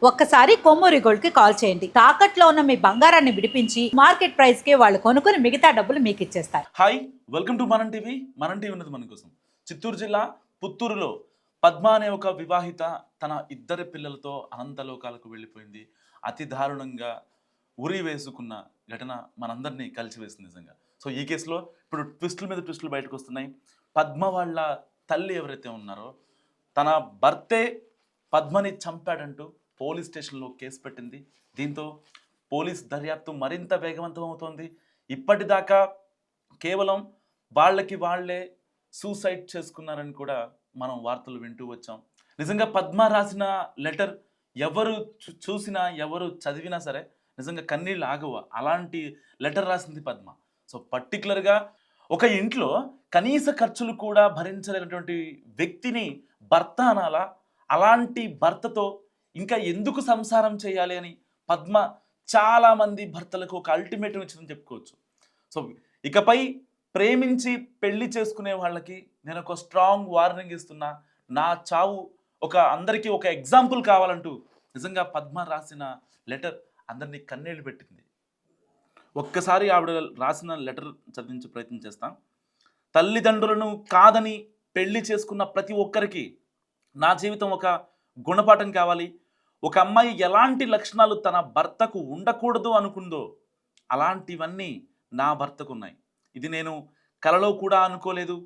ఒక్కసారి కొమ్మూరి గోల్డ్ కి కాల్ చేయండి. తాకట్లో ఉన్న మీ బంగారాన్ని విడిపించి మార్కెట్ ప్రైస్ కి వాళ్ళు కొనుక్కుని మిగతా డబ్బులు మీకు ఇచ్చేస్తారు. హాయ్, వెల్కమ్ టు మనం టీవీ. మనం టీవీ ఉన్నది మన కోసం. చిత్తూరు జిల్లా పుత్తూరులో పద్మ అనే ఒక వివాహిత తన ఇద్దరు పిల్లలతో అనంతలోకాలకు వెళ్ళిపోయింది. అతి దారుణంగా ఉరి వేసుకున్న ఘటన మనందరినీ కలిసివేసింది నిజంగా. సో ఈ కేసులో ఇప్పుడు ట్విస్టుల మీద ట్విస్టులు బయటకు వస్తున్నాయి. పద్మ వాళ్ళ తల్లి ఎవరైతే ఉన్నారో తన భర్తే పద్మని చంపాడంటూ పోలీస్ స్టేషన్లో కేసు పెట్టింది. దీంతో పోలీస్ దర్యాప్తు మరింత వేగవంతం అవుతోంది. ఇప్పటిదాకా కేవలం వాళ్ళకి వాళ్ళే సూసైడ్ చేసుకున్నారని కూడా మనం వార్తలు వింటూ వచ్చాం. నిజంగా పద్మ రాసిన లెటర్ ఎవరు చూసినా ఎవరు చదివినా సరే నిజంగా కన్నీళ్ళు ఆగవు. అలాంటి లెటర్ రాసింది పద్మ. సో పర్టికులర్గా ఒక ఇంట్లో కనీస ఖర్చులు కూడా భరించలేనటువంటి వ్యక్తిని భర్త అనాలా? అలాంటి భర్తతో ఇంకా ఎందుకు సంసారం చేయాలి అని పద్మ చాలామంది భర్తలకు ఒక అల్టిమేటం ఇచ్చిందని చెప్పుకోవచ్చు. సో ఇకపై ప్రేమించి పెళ్లి చేసుకునే వాళ్ళకి నేను ఒక స్ట్రాంగ్ వార్నింగ్ ఇస్తున్నా. నా చావు అందరికీ ఒక ఎగ్జాంపుల్ కావాలంటూ నిజంగా పద్మ రాసిన లెటర్ అందరినీ కన్నీళ్ళు పెట్టింది. ఒక్కసారి ఆవిడ రాసిన లెటర్ చదివించే ప్రయత్నం చేస్తాం. తల్లిదండ్రులను కాదని పెళ్లి చేసుకున్న ప్రతి ఒక్కరికి నా జీవితం ఒక గుణపాఠం కావాలి. ఒక అమ్మాయి ఎలాంటి లక్షణాలు తన భర్తకు ఉండకూడదు అనుకుందో అలాంటివన్నీ నా భర్తకు ఉన్నాయి. ఇది నేను కలలో కూడా అనుకోలేదు.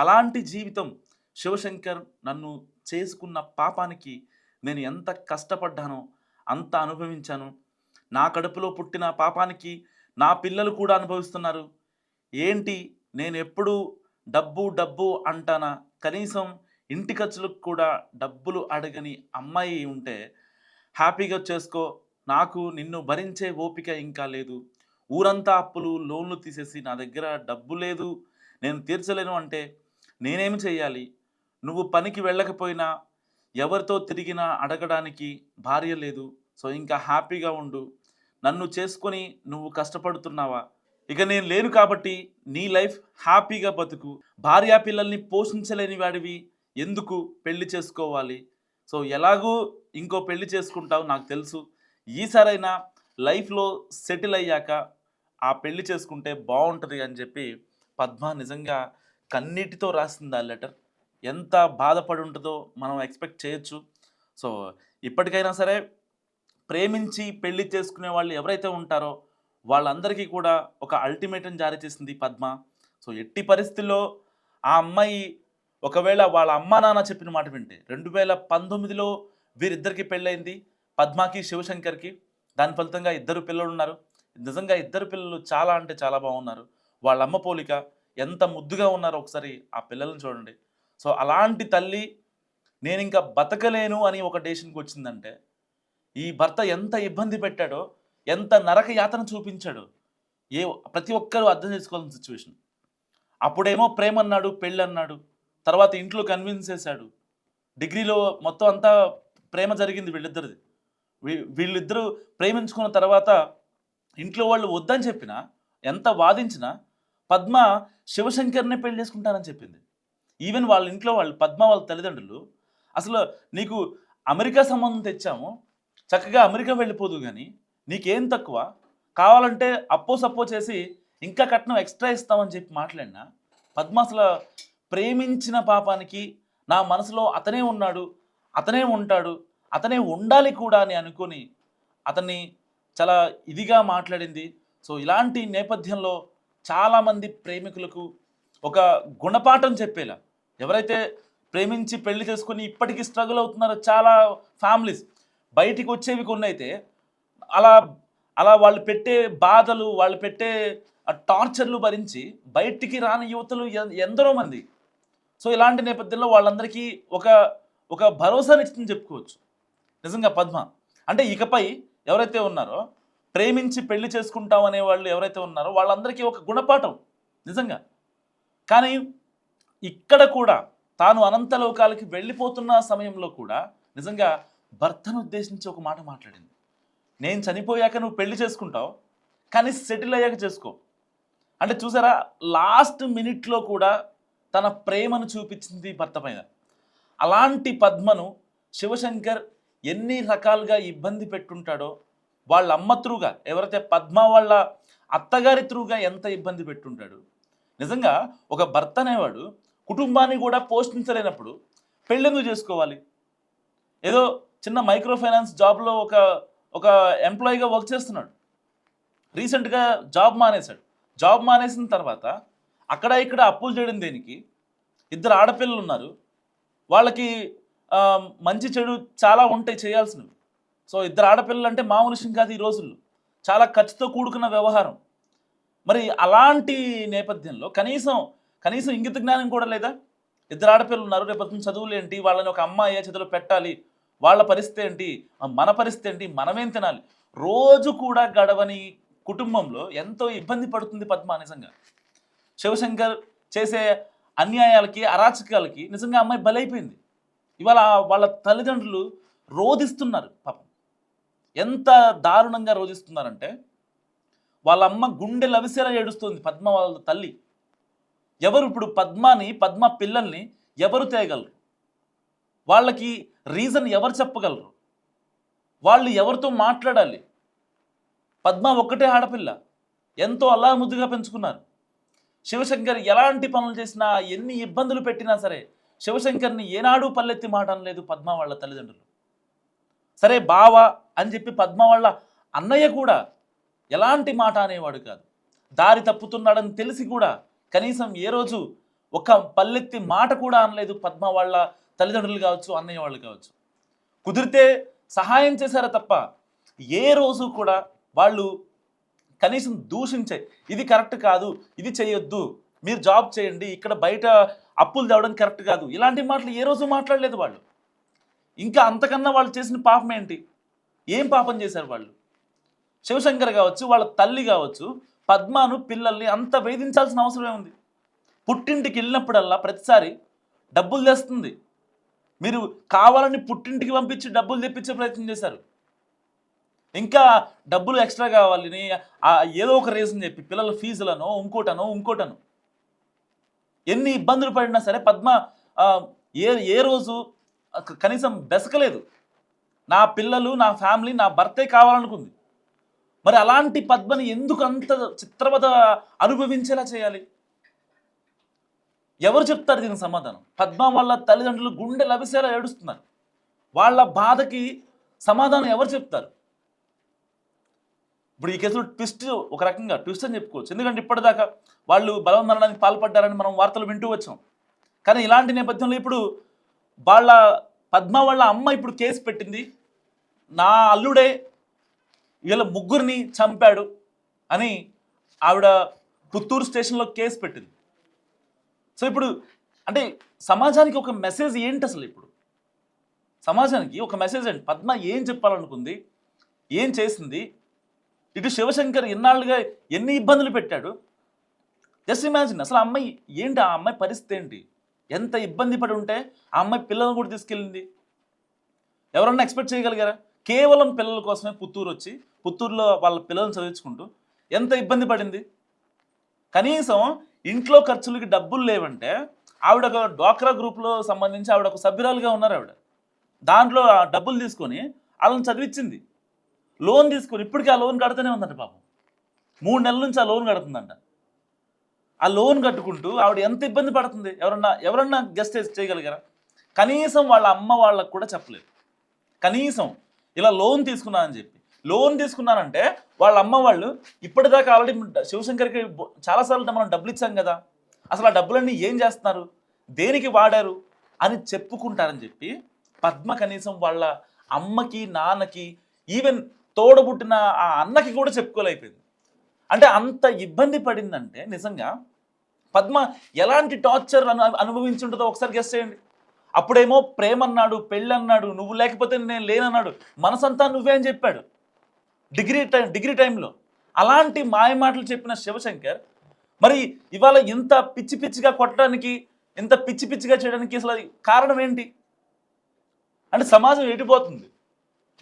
అలాంటి జీవితం శివశంకర్ నన్ను చేసుకున్న పాపానికి నేను ఎంత కష్టపడ్డానో అంత అనుభవించాను. నా కడుపులో పుట్టిన పాపానికి నా పిల్లలు కూడా అనుభవిస్తున్నారు. ఏంటి నేను ఎప్పుడూ డబ్బు డబ్బు అంటానా? కనీసం ఇంటి ఖర్చులకు కూడా డబ్బులు అడగని అమ్మాయి ఉంటే హ్యాపీగా చేసుకో, నాకు నిన్ను భరించే ఓపిక ఇంకా లేదు. ఊరంతా అప్పులు లోన్లు తీసేసి నా దగ్గర డబ్బు లేదు, నేను తీర్చలేను అంటే నేనేమి చేయాలి? నువ్వు పనికి వెళ్ళకపోయినా ఎవరితో తిరిగినా అడగడానికి భార్య లేదు. సో ఇంకా హ్యాపీగా ఉండు. నన్ను చేసుకొని నువ్వు కష్టపడుతున్నావా? ఇక నేను లేను కాబట్టి నీ లైఫ్ హ్యాపీగా బతుకు. భార్యా పిల్లల్ని పోషించలేని వాడివి ఎందుకు పెళ్లి చేసుకోవాలి? సో ఎలాగూ ఇంకో పెళ్లి చేసుకుంటావు నాకు తెలుసు. ఈసారైనా లైఫ్లో సెటిల్ అయ్యాక ఆ పెళ్లి చేసుకుంటే బాగుంటుంది అని చెప్పి పద్మ నిజంగా కన్నీటితో రాసింది ఆ లెటర్. ఎంత బాధపడి ఉంటుందో మనం ఎక్స్పెక్ట్ చేయొచ్చు. సో ఇప్పటికైనా సరే ప్రేమించి పెళ్లి చేసుకునే వాళ్ళు ఎవరైతే ఉంటారో వాళ్ళందరికీ కూడా ఒక అల్టిమేటం జారీ చేసింది పద్మ. సో ఎట్టి పరిస్థితుల్లో ఆ అమ్మాయి ఒకవేళ వాళ్ళ అమ్మా నాన్న చెప్పిన మాట వింటే 2019లో వీరిద్దరికి పెళ్ళైంది, పద్మకి శివశంకర్కి. దాని ఫలితంగా ఇద్దరు పిల్లలు ఉన్నారు. నిజంగా ఇద్దరు పిల్లలు చాలా అంటే చాలా బాగున్నారు. వాళ్ళ అమ్మ పోలిక ఎంత ముద్దుగా ఉన్నారో ఒకసారి ఆ పిల్లలను చూడండి. సో అలాంటి తల్లి నేను ఇంకా బతకలేను అని ఒక డెసిషన్కి వచ్చిందంటే ఈ భర్త ఎంత ఇబ్బంది పెట్టాడో, ఎంత నరక యాతన చూపించాడో ప్రతి ఒక్కరూ అర్థం చేసుకోవాల్సిన సిచ్యువేషన్. అప్పుడేమో ప్రేమ అన్నాడు, పెళ్ళి అన్నాడు, తర్వాత ఇంట్లో కన్విన్స్ చేశాడు. డిగ్రీలో మొత్తం అంతా ప్రేమ జరిగింది వీళ్ళిద్దరిది. వీళ్ళిద్దరూ ప్రేమించుకున్న తర్వాత ఇంట్లో వాళ్ళు వద్దని చెప్పినా, ఎంత వాదించినా పద్మ శివశంకర్నే పెళ్లి చేసుకుంటానని చెప్పింది. ఈవెన్ వాళ్ళ ఇంట్లో వాళ్ళు పద్మ వాళ్ళ తల్లిదండ్రులు అసలు నీకు అమెరికా సంబంధం తెచ్చాము, చక్కగా అమెరికా వెళ్ళిపోదు, కానీ నీకేం తక్కువ, కావాలంటే అప్పో సప్పో చేసి ఇంకా కట్నం ఎక్స్ట్రా ఇస్తామని చెప్పి మాట్లాడినా పద్మ అసలు ప్రేమించిన పాపానికి నా మనసులో అతనే ఉన్నాడు, అతనే ఉంటాడు, అతనే ఉండాలి కూడా అని అనుకొని అతన్ని చాలా ఇదిగా మాట్లాడింది. సో ఇలాంటి నేపథ్యంలో చాలామంది ప్రేమికులకు ఒక గుణపాఠం చెప్పేలా, ఎవరైతే ప్రేమించి పెళ్లి చేసుకొని ఇప్పటికీ స్ట్రగుల్ అవుతున్నారో చాలా ఫ్యామిలీస్, బయటికి వచ్చేవి కొన్ని అయితే అలా అలా వాళ్ళు పెట్టే బాధలు, వాళ్ళు పెట్టే టార్చర్లు భరించి బయటికి రాని యువతలు ఎందరో మంది. సో ఇలాంటి నేపథ్యంలో వాళ్ళందరికీ ఒక భరోసానిచ్చిందని చెప్పుకోవచ్చు నిజంగా పద్మ. అంటే ఇకపై ఎవరైతే ఉన్నారో ప్రేమించి పెళ్లి చేసుకుంటాం అనే వాళ్ళు ఎవరైతే ఉన్నారో వాళ్ళందరికీ ఒక గుణపాఠం నిజంగా. కానీ ఇక్కడ కూడా తాను అనంతలోకాలకి వెళ్ళిపోతున్న సమయంలో కూడా నిజంగా భర్తను ఉద్దేశించి ఒక మాట మాట్లాడింది. నేను చనిపోయాక నువ్వు పెళ్లి చేసుకుంటావు, కానీ సెటిల్ అయ్యాక చేసుకో. అంటే చూసారా, లాస్ట్ మినిట్లో కూడా తన ప్రేమను చూపించింది భర్త పైన. అలాంటి పద్మను శివశంకర్ ఎన్ని రకాలుగా ఇబ్బంది పెట్టుంటాడో, వాళ్ళ అమ్మ త్రూగా, ఎవరైతే పద్మ వాళ్ళ అత్తగారి త్రూగా ఎంత ఇబ్బంది పెట్టుంటాడు. నిజంగా ఒక భర్త అనేవాడు కుటుంబాన్ని కూడా పోషించలేనప్పుడు పెళ్ళెందుకు చేసుకోవాలి? ఏదో చిన్న మైక్రో ఫైనాన్స్ జాబ్లో ఒక ఎంప్లాయీగా వర్క్ చేస్తున్నాడు. రీసెంట్గా జాబ్ మానేశాడు. జాబ్ మానేసిన తర్వాత అక్కడ ఇక్కడ అప్పులు చేయడం దేనికి? ఇద్దరు ఆడపిల్లలు ఉన్నారు. వాళ్ళకి మంచి చెడు చాలా ఉంటాయి చేయాల్సినవి. సో ఇద్దరు ఆడపిల్లలు అంటే మామూలు విషయం కాదు ఈ రోజుల్లో. చాలా ఖర్చుతో కూడుకున్న వ్యవహారం. మరి అలాంటి నేపథ్యంలో కనీసం ఇంగిత జ్ఞానం కూడా లేదా? ఇద్దరు ఆడపిల్లలు ఉన్నారు, రేపటి చదువులు ఏంటి, వాళ్ళని ఒక అమ్మాయి చేతిలో పెట్టాలి, వాళ్ళ పరిస్థితి ఏంటి, మన పరిస్థితి ఏంటి, మనమేం తినాలి, రోజు కూడా గడవని కుటుంబంలో ఎంతో ఇబ్బంది పడుతుంది పద్మ. నిజంగా శివశంకర్ చేసే అన్యాయాలకి అరాచకాలకి నిజంగా అమ్మాయి బలైపోయింది. ఇవాళ వాళ్ళ తల్లిదండ్రులు రోధిస్తున్నారు పాపం. ఎంత దారుణంగా రోధిస్తున్నారంటే వాళ్ళ అమ్మ గుండె లవిసేలా ఏడుస్తుంది పద్మ వాళ్ళ తల్లి. ఎవరు ఇప్పుడు పద్మ పిల్లల్ని ఎవరు తేగలరు? వాళ్ళకి రీజన్ ఎవరు చెప్పగలరు? వాళ్ళు ఎవరితో మాట్లాడాలి? పద్మ ఒక్కటే ఆడపిల్ల, ఎంతో అల్లాముద్దుగా పెంచుకున్నారు. శివశంకర్ ఎలాంటి పనులు చేసినా, ఎన్ని ఇబ్బందులు పెట్టినా సరే శివశంకర్ని ఏనాడు పల్లెత్తి మాట అనలేదు పద్మ వాళ్ళ తల్లిదండ్రులు. సరే బావ అని చెప్పి పద్మ వాళ్ళ అన్నయ్య కూడా ఎలాంటి మాట అనేవాడు కాదు. దారి తప్పుతున్నాడని తెలిసి కూడా కనీసం ఏ రోజు ఒక పల్లెత్తి మాట కూడా అనలేదు పద్మ వాళ్ళ తల్లిదండ్రులు కావచ్చు, అన్నయ్య వాళ్ళు కావచ్చు. కుదిరితే సహాయం చేశారా తప్ప ఏ రోజు కూడా వాళ్ళు కనీసం దూషించే, ఇది కరెక్ట్ కాదు, ఇది చేయొద్దు, మీరు జాబ్ చేయండి, ఇక్కడ బయట అప్పులు తేవడం కరెక్ట్ కాదు, ఇలాంటి మాటలు ఏ రోజు మాట్లాడలేదు వాళ్ళు. ఇంకా అంతకన్నా వాళ్ళు చేసిన పాపం ఏంటి? ఏం పాపం చేశారు వాళ్ళు? శివశంకర్ కావచ్చు, వాళ్ళ తల్లి కావచ్చు, పద్మను పిల్లల్ని అంత వేధించాల్సిన అవసరమే ఉంది. పుట్టింటికి వెళ్ళినప్పుడల్లా ప్రతిసారి డబ్బులు తెస్తుంది. మీరు కావాలని పుట్టింటికి పంపించి డబ్బులు తెప్పించే ప్రయత్నం చేశారు. ఇంకా డబ్బులు ఎక్స్ట్రా కావాలని ఏదో ఒక రీజన్ చెప్పి పిల్లల ఫీజులను ఇంకోటను ఎన్ని ఇబ్బందులు పడినా సరే పద్మ ఏ రోజు కనీసం బెసకలేదు. నా పిల్లలు, నా ఫ్యామిలీ, నా భర్తే కావాలనుకుంది. మరి అలాంటి పద్మని ఎందుకు అంత చిత్రవద అనుభవించేలా చేయాలి? ఎవరు చెప్తారు దీనికి సమాధానం? పద్మ వాళ్ళ తల్లిదండ్రులు గుండె లవిసేలా ఏడుస్తున్నారు. వాళ్ళ బాధకి సమాధానం ఎవరు చెప్తారు? ఇప్పుడు ఈ కేసులో ట్విస్ట్ ఒక రకంగా ట్విస్ట్ అని చెప్పుకోవచ్చు. ఎందుకంటే ఇప్పటిదాకా వాళ్ళు బలవన్మరణానికి పాల్పడ్డారని మనం వార్తలు వింటూ వచ్చాం. కానీ ఇలాంటి నేపథ్యంలో ఇప్పుడు పద్మ వాళ్ళ అమ్మ ఇప్పుడు కేసు పెట్టింది. నా అల్లుడే వీళ్ళ ముగ్గురిని చంపాడు అని ఆవిడ పుత్తూరు స్టేషన్లో కేసు పెట్టింది. సో ఇప్పుడు అంటే సమాజానికి ఒక మెసేజ్ ఏంటి అసలు? ఇప్పుడు సమాజానికి ఒక మెసేజ్ ఏంటి? పద్మ ఏం చెప్పాలనుకుంది, ఏం చేసింది? ఇటు శివశంకర్ ఇన్నాళ్ళుగా ఎన్ని ఇబ్బందులు పెట్టాడు. జస్ట్ ఇమాజిన్ అసలు ఆ అమ్మాయి ఏంటి, ఆ అమ్మాయి పరిస్థితి ఏంటి? ఎంత ఇబ్బంది పడి ఉంటే ఆ అమ్మాయి పిల్లలను కూడా తీసుకెళ్ళింది. ఎవరన్నా ఎక్స్పెక్ట్ చేయగలిగారా? కేవలం పిల్లల కోసమే పుత్తూరులో వాళ్ళ పిల్లల్ని చదివించుకుంటూ ఎంత ఇబ్బంది పడింది. కనీసం ఇంట్లో ఖర్చులకి డబ్బులు లేవంటే ఆవిడ ఒక డ్వాక్రా గ్రూప్లో సంబంధించి ఆవిడ ఒక సభ్యురాలుగా ఉన్నారు. ఆవిడ దాంట్లో ఆ డబ్బులు తీసుకొని వాళ్ళని చదివించింది. లోన్ తీసుకొని ఇప్పటికీ ఆ లోన్ కడుతూనే ఉందంట పాపం. 3 నెలల నుంచి ఆ లోన్ కడుతుందంట. ఆ లోన్ కట్టుకుంటూ ఆవిడ ఎంత ఇబ్బంది పడుతుంది ఎవరన్నా గెస్ట్ చేయగలిగారా? కనీసం వాళ్ళ అమ్మ వాళ్ళకు కూడా చెప్పలేదు. కనీసం ఇలా లోన్ తీసుకున్నానని చెప్పి, లోన్ తీసుకున్నానంటే వాళ్ళ అమ్మ వాళ్ళు ఇప్పటిదాకా ఆల్రెడీ శివశంకర్కి చాలాసార్లు మనం డబ్బులు ఇచ్చాం కదా, అసలు ఆ డబ్బులన్నీ ఏం చేస్తున్నారు, దేనికి వాడారు అని చెప్పుకుంటారని చెప్పి పద్మ కనీసం వాళ్ళ అమ్మకి, నాన్నకి, ఈవెన్ తోడబుట్టిన ఆ అన్నకి కూడా చెప్పుకోలేకపోయింది. అంటే అంత ఇబ్బంది పడిందంటే నిజంగా పద్మ ఎలాంటి టార్చర్ అనుభవించి ఉంటుందో ఒకసారి గెస్ చేయండి. అప్పుడేమో ప్రేమ అన్నాడు, పెళ్ళి అన్నాడు, నువ్వు లేకపోతే నేను లేనన్నాడు, మనసంతా నువ్వే అని చెప్పాడు డిగ్రీ టైంలో. అలాంటి మాయమాటలు చెప్పిన శివశంకర్ మరి ఇవాళ ఇంత పిచ్చి పిచ్చిగా కొట్టడానికి, ఇంత పిచ్చి పిచ్చిగా చేయడానికి అసలు కారణం ఏంటి? అంటే సమాజం ఎటుపోతుంది?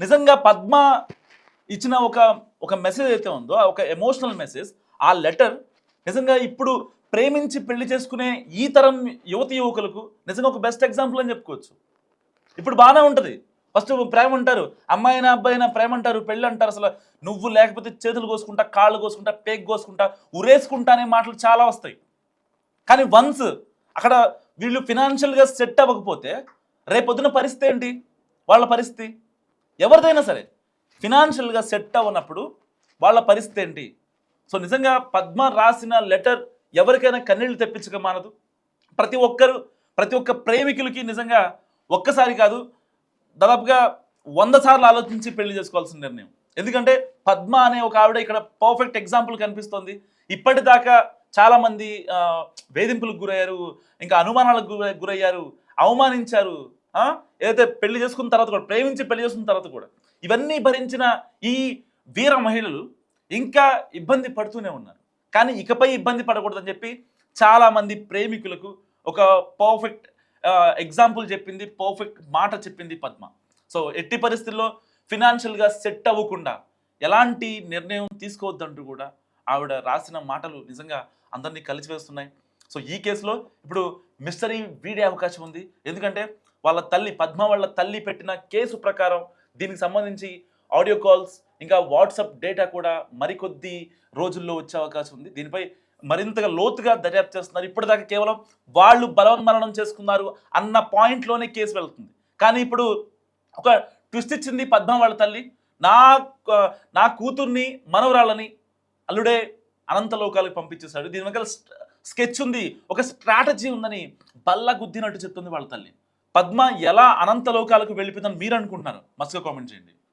నిజంగా పద్మ ఇచ్చిన ఒక మెసేజ్ అయితే ఉందో, ఒక ఎమోషనల్ మెసేజ్, ఆ లెటర్ నిజంగా ఇప్పుడు ప్రేమించి పెళ్లి చేసుకునే ఈ తరం యువకులకు నిజంగా ఒక బెస్ట్ ఎగ్జాంపుల్ అని చెప్పుకోవచ్చు. ఇప్పుడు బాగానే ఉంటుంది, ఫస్ట్ ప్రేమ అంటారు, అమ్మాయినా అబ్బాయినా ప్రేమ అంటారు, పెళ్ళి అంటారు. అసలు నువ్వు లేకపోతే చేతులు కోసుకుంటా, కాళ్ళు కోసుకుంటా, పేక్ కోసుకుంటా, ఉరేసుకుంటా అనే మాటలు చాలా వస్తాయి. కానీ వన్స్ అక్కడ వీళ్ళు ఫినాన్షియల్గా సెట్ అవ్వకపోతే రేపొద్దున పరిస్థితి ఏంటి? వాళ్ళ పరిస్థితి ఎవరిదైనా సరే ఫినాన్షియల్గా సెట్ అవ్వనప్పుడు వాళ్ళ పరిస్థితి ఏంటి? సో నిజంగా పద్మ రాసిన లెటర్ ఎవరికైనా కన్నీళ్ళు తెప్పించక మానదు. ప్రతి ఒక్క ప్రేమికులకి నిజంగా ఒక్కసారి కాదు, దాదాపుగా 100 సార్లు ఆలోచించి పెళ్లి చేసుకోవాల్సిన నిర్ణయం. ఎందుకంటే పద్మ అనే ఒక ఆవిడ ఇక్కడ పర్ఫెక్ట్ ఎగ్జాంపుల్ కనిపిస్తోంది. ఇప్పటిదాకా చాలామంది వేధింపులకు గురయ్యారు, ఇంకా అనుమానాలకు గురయ్యారు, అవమానించారు. ఏదైతే పెళ్లి చేసుకున్న తర్వాత కూడా, ప్రేమించి పెళ్లి చేసుకున్న తర్వాత కూడా ఇవన్నీ భరించిన ఈ వీర మహిళలు ఇంకా ఇబ్బంది పడుతూనే ఉన్నారు. కానీ ఇకపై ఇబ్బంది పడకూడదని చెప్పి చాలామంది ప్రేమికులకు ఒక పర్ఫెక్ట్ ఎగ్జాంపుల్ చెప్పింది, పర్ఫెక్ట్ మాట చెప్పింది పద్మ. సో ఎట్టి పరిస్థితుల్లో ఫినాన్షియల్గా సెట్ అవ్వకుండా ఎలాంటి నిర్ణయం తీసుకోవద్దంటూ కూడా ఆవిడ రాసిన మాటలు నిజంగా అందరినీ కలిసివేస్తున్నాయి. సో ఈ కేసులో ఇప్పుడు మిస్టరీ వీడే అవకాశం ఉంది. ఎందుకంటే వాళ్ళ తల్లి, పద్మ వాళ్ళ తల్లి పెట్టిన కేసు ప్రకారం దీనికి సంబంధించి ఆడియో కాల్స్ ఇంకా వాట్సాప్ డేటా కూడా మరికొద్ది రోజుల్లో వచ్చే అవకాశం ఉంది. దీనిపై మరింతగా లోతుగా దర్యాప్తు చేస్తున్నారు. ఇప్పటిదాకా కేవలం వాళ్ళు బలవన్మరణం చేసుకున్నారు అన్న పాయింట్లోనే కేసు వెళ్తుంది. కానీ ఇప్పుడు ఒక ట్విస్ట్ ఇచ్చింది పద్మ వాళ్ళ తల్లి. నా కూతుర్ని, మనవరాళ్ళని అల్లుడే అనంత లోకాలకు పంపించేశాడు, దీని వెనకాల స్కెచ్ ఉంది, ఒక స్ట్రాటజీ ఉందని బల్ల గుద్దినట్టు చెప్తుంది వాళ్ళ తల్లి. పద్మ ఎలా అనంత లోకాలకు వెళ్ళిపోయిందని మీరు అనుకుంటున్నారు? మస్తుగా కామెంట్ చేయండి.